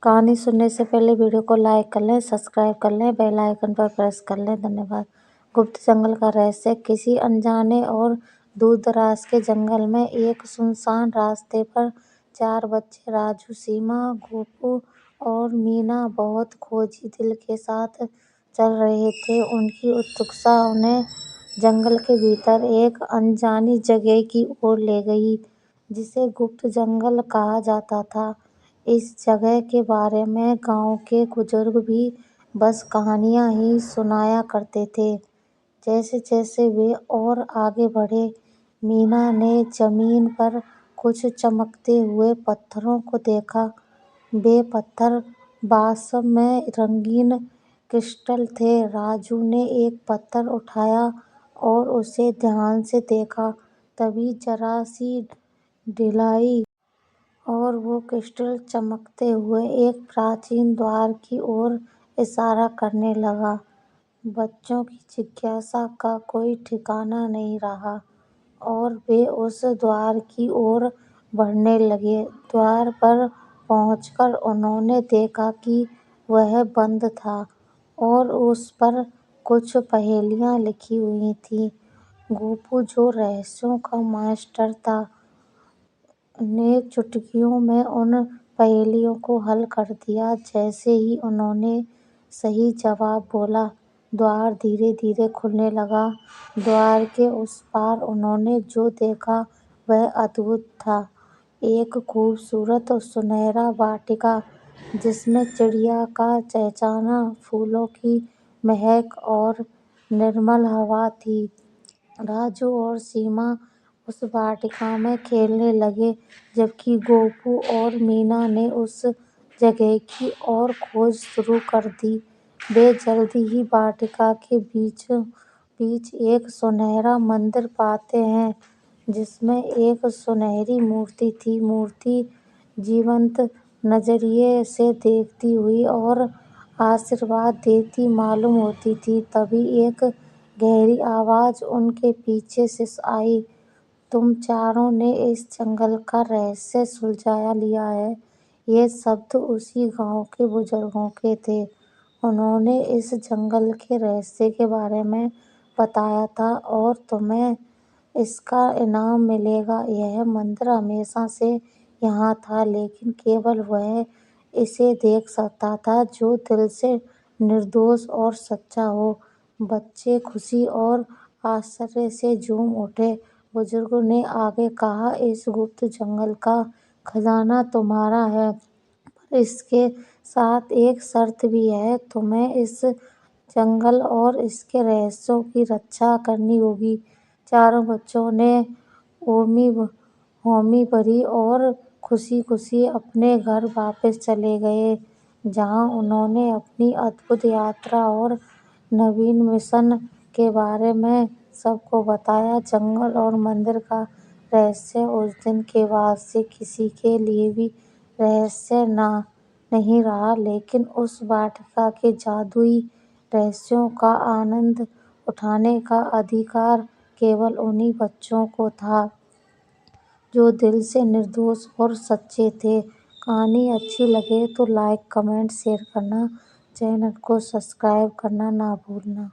कहानी सुनने से पहले वीडियो को लाइक कर लें, सब्सक्राइब कर लें, बेल आइकन पर प्रेस कर लें। धन्यवाद। गुप्त जंगल का रहस्य। किसी अनजाने और दूर-दराज के जंगल में एक सुनसान रास्ते पर 4 बच्चे राजू, सीमा, गोपू और मीना बहुत खोजी दिल के साथ चल रहे थे। उनकी उत्सुकता उन्हें जंगल के भीतर एक अनजानी जगह की ओर ले गई, जिसे गुप्त जंगल कहा जाता था। इस जगह के बारे में गांव के बुजुर्ग भी बस कहानियां ही सुनाया करते थे। जैसे-जैसे वे और आगे बढ़े, मीना ने जमीन पर कुछ चमकते हुए पत्थरों को देखा। वे पत्थर वास्तव में रंगीन क्रिस्टल थे। राजू ने एक पत्थर उठाया और उसे ध्यान से देखा। तभी जरा सी ढिलाई और वो क्रिस्टल चमकते हुए एक प्राचीन द्वार की ओर इशारा करने लगा। बच्चों की जिज्ञासा का कोई ठिकाना नहीं रहा और वे उस द्वार की ओर बढ़ने लगे। द्वार पर पहुंचकर उन्होंने देखा कि वह बंद था और उस पर कुछ पहेलियां लिखी हुई थीं। गोपू, जो रहस्यों का मास्टर था, ने चुटकियों में उन पहेलियों को हल कर दिया। जैसे ही उन्होंने सही जवाब बोला, द्वार धीरे-धीरे खुलने लगा। द्वार के उस पार उन्होंने जो देखा वह अद्भुत था। एक खूबसूरत सुनहरा वाटिका, जिसमें चिड़िया का चहचहाना, फूलों की महक और निर्मल हवा थी। राजू और सीमा उस वाटिका में खेलने लगे, जबकि गोपू और मीना ने उस जगह की और खोज शुरू कर दी। वे जल्दी ही वाटिका के बीचों बीच एक सुनहरा मंदिर पाते हैं, जिसमें एक सुनहरी मूर्ति थी। मूर्ति जीवंत नजरिए से देखती हुई और आशीर्वाद देती मालूम होती थी। तभी एक गहरी आवाज उनके पीछे से आई, "तुम चारों ने इस जंगल का रहस्य सुलझा लिया है।" ये शब्द उसी गांव के बुजुर्गों के थे। उन्होंने इस जंगल के रहस्य के बारे में बताया था और तुम्हें इसका इनाम मिलेगा। यह मंदिर हमेशा से यहाँ था, लेकिन केवल वह इसे देख सकता था जो दिल से निर्दोष और सच्चा हो। बच्चे खुशी और आश्चर्य से झूम उठे। बुजुर्गों ने आगे कहा, "इस गुप्त जंगल का खजाना तुम्हारा है, पर इसके साथ एक शर्त भी है। तुम्हें इस जंगल और इसके रहस्यों की रक्षा करनी होगी।" चारों बच्चों ने हामी भरी और खुशी-खुशी अपने घर वापस चले गए, जहां उन्होंने अपनी अद्भुत यात्रा और नवीन मिशन के बारे में सबको बताया। जंगल और मंदिर का रहस्य उस दिन के बाद से किसी के लिए भी रहस्य नहीं रहा, लेकिन उस वाटिका के जादुई रहस्यों का आनंद उठाने का अधिकार केवल उन्हीं बच्चों को था, जो दिल से निर्दोष और सच्चे थे। कहानी अच्छी लगे तो लाइक, कमेंट, शेयर करना, चैनल को सब्सक्राइब करना ना भूलना।